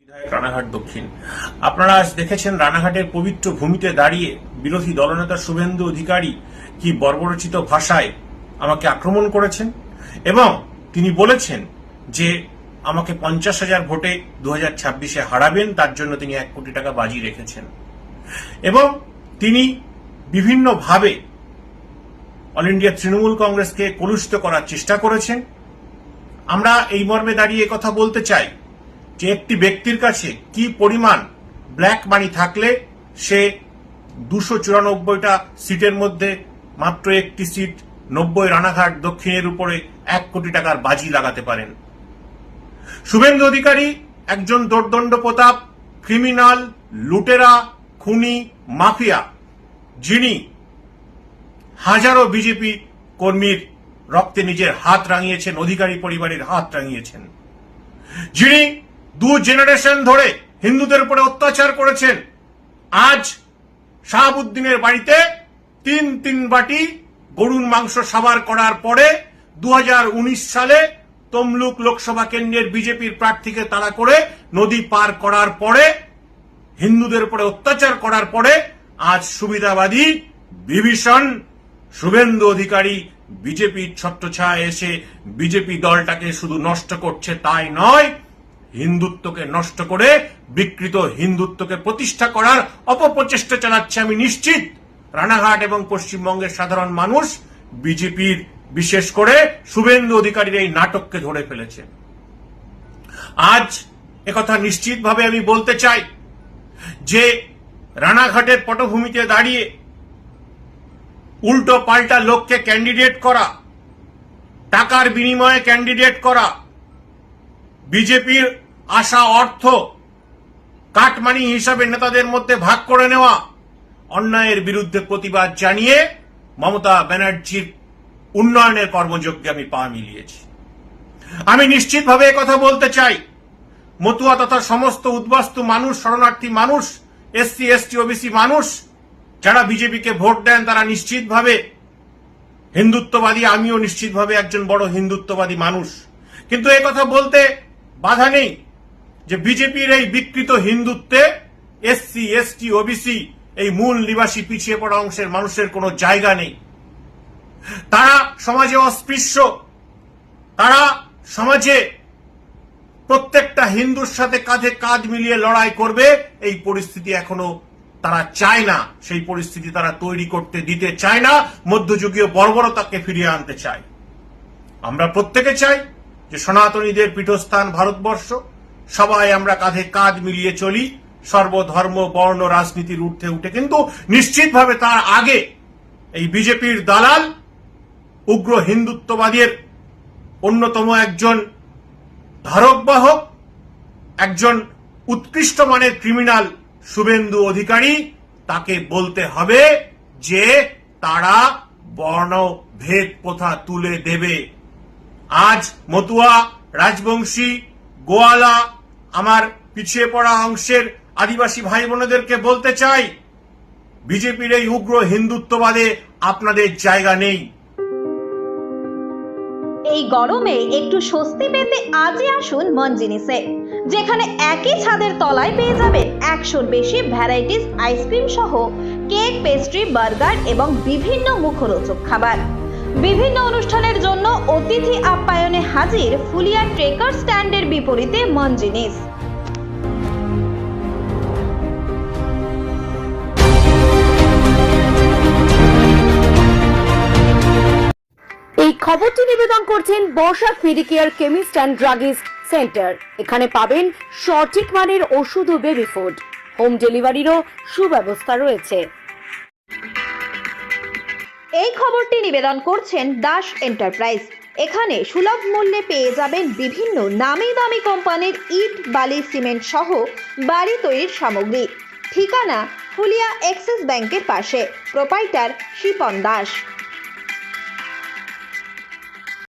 রানাঘাট দক্ষিণ। আপনারা আজ দেখেছেন রানাঘাটের পবিত্র ভূমিতে দাঁড়িয়ে বিরোধী দলনেতা শুভেন্দু অধিকারী কি বর্বরচিত ভাষায় আমাকে আক্রমণ করেছেন এবং তিনি বলেছেন যে আমাকে 50,000 ভোটে 2026-এ হারাবেন, তার জন্য তিনি 1 কোটি টাকা বাজি রেখেছেন এবং তিনি বিভিন্নভাবে অল ইন্ডিয়া তৃণমূল কংগ্রেসকে কলুষিত করার চেষ্টা করেছেন। আমরা এই মর্মে দাঁড়িয়ে কথা বলতে চাই যে একটি ব্যক্তির কাছে কি পরিমাণ ব্ল্যাক মানি থাকলে সে 294টা সিটের মধ্যে মাত্র একটি সিট 90 রানাঘাট দক্ষিণের উপরে 1 কোটি টাকার বাজি লাগাতে পারেন। শুভেন্দু অধিকারী একজন দোর্দণ্ড প্রতাপ, ক্রিমিনাল, লুটেরা, খুনি, মাফিয়া, যিনি হাজারো বিজেপি কর্মীর রক্তে নিজের হাত রাঙিয়েছেন, অধিকারী পরিবারের হাত রাঙিয়েছেন, যিনি 2 জেনারেশন ধরে হিন্দুদের উপরে অত্যাচার করেছেন। আজ শাহাবুদ্দিনের বাড়িতে 3 বাটি গরুর মাংস সাবার করার পরে 2019 সালে তমলুক লোকসভা কেন্দ্রের বিজেপির প্রার্থীকে তাড়া করে নদী পার করার পরে, হিন্দুদের উপরে অত্যাচার করার পরে আজ সুবিধাবাদী বিভীষণ শুভেন্দু অধিকারী বিজেপির ছত্রছায়ায় এসে বিজেপি দলটাকে শুধু নষ্ট করছে তাই নয়, হিন্দুত্বকে নষ্ট করে বিকৃত হিন্দুত্বকে প্রতিষ্ঠা করার অপপ্রচেষ্টা চালাচ্ছে। আমি নিশ্চিত রানাঘাট এবং পশ্চিমবঙ্গের সাধারণ মানুষ বিজেপির, বিশেষ করে শুভেন্দু অধিকারীর এই নাটককে ধরে ফেলেছে। আজ একথা নিশ্চিতভাবে আমি বলতে চাই যে রানাঘাটের পটভূমিতে দাঁড়িয়ে উল্টো পাল্টা লোককে ক্যান্ডিডেট করা, টাকার বিনিময়ে ক্যান্ডিডেট করা, বিজেপির আশা অর্থ কাটমানি হিসাবে নেতাদের মধ্যে ভাগ করে নেওয়া, অন্যায়ের বিরুদ্ধে প্রতিবাদ জানিয়ে মমতা ব্যানার্জির উন্নয়নের কর্মযজ্ঞে আমি পা মিলিয়েছি। আমি নিশ্চিতভাবে কথা বলতে চাই, মতুয়া তথা সমস্ত উদ্বাস্তু মানুষ, শরণার্থী মানুষ, এসসি এসটি ওবিসি মানুষ যারা বিজেপিকে ভোট দেন তারা নিশ্চিতভাবে হিন্দুত্ববাদী। আমিও নিশ্চিতভাবে একজন বড় হিন্দুত্ববাদী মানুষ, কিন্তু এই কথা বলতে বাধা নেই যে বিজেপির এই বিকৃত হিন্দুত্বে এসসি এসটি ওবিসি এই মূল নিবাসী পিছিয়ে পড়া অংশের মানুষের কোনো জায়গা নেই। তারা সমাজে অস্পৃশ্য, তারা সমাজে প্রত্যেকটা হিন্দুর সাথে কাঁধে কাঁধ মিলিয়ে লড়াই করবে, এই পরিস্থিতি এখনো তারা চায় না, সেই পরিস্থিতি তারা তৈরি করতে দিতে চায় না, মধ্যযুগীয় বর্বরতাকে ফিরিয়ে আনতে চায়। আমরা প্রত্যেকে চাই যে সনাতনীদের পীঠস্থান ভারতবর্ষ, সবাই আমরা কাঁধে কাঁধ মিলিয়ে চলি, সর্বধর্ম বর্ণ রাজনীতির ঊর্ধ্বে উঠে। কিন্তু নিশ্চিতভাবে তার আগে এই বিজেপির দালাল, উগ্র হিন্দুত্ববাদের অন্যতম একজন ধারকবাহক, একজন উৎকৃষ্ট মানের ক্রিমিনাল শুভেন্দু অধিকারী, তাকে বলতে হবে যে তারা বর্ণভেদ প্রথা তুলে দেবে। আজ মতুয়া, রাজবংশী, গোয়ালা, আমার পিছিয়ে পড়া অংশের আদিবাসী ভাই বোনেদেরকে বলতে চাই, বিজেপির এই উগ্র হিন্দুত্ববাদে আপনাদের জায়গা নেই। এই গরমে একটু স্বস্তি পেতে আজই আসুন মন জিনিসে, যেখানে একই ছাদের তলায় পেয়ে যাবেন 100-র বেশি ভ্যারাইটিস আইসক্রিম সহ কেক, পেস্ট্রি, বার্গার এবং বিভিন্ন মুখরোচক খাবার। বিভিন্ন অনুষ্ঠানের জন্য অতিথি আপ্যায়নে হাজির ফুলিয়া ট্রেকার স্ট্যান্ডের বিপরীতে মন জিনিস। এই খবরটি নিবেদন করছেন Barsha Medicare chemist and druggist centre. এখানে পাবেন সঠিক মানের ওষুধ ও বেবি ফুড, হোম ডেলিভারিরও সুব্যবস্থা রয়েছে। এই খবরটি নিবেদন করছেন দাস এন্টারপ্রাইজ। এখানে সুলভ মূল্যে পেয়ে যাবেন বিভিন্ন নামি দামি কোম্পানির ইট, বালি, সিমেন্ট সহ বাড়ি তৈরির সামগ্রী। ঠিকানা ফুলিয়া এক্সিস ব্যাংকের পাশে। প্রোপাইটার শিপন দাস।